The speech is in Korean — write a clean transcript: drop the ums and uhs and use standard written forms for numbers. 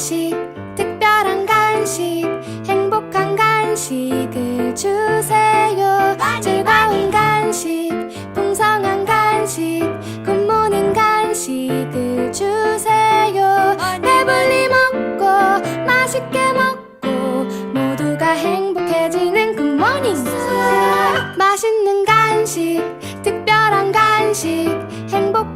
간식, 특별한 간식, 행복한 간식을 주세요. 즐거운 간식, 풍성한 간식, 굿모닝 간식을 주세요. 배불리 먹고 맛있게 먹고 모두가 행복해지는 굿모닝. 맛있는 간식, 특별한 간식, 행복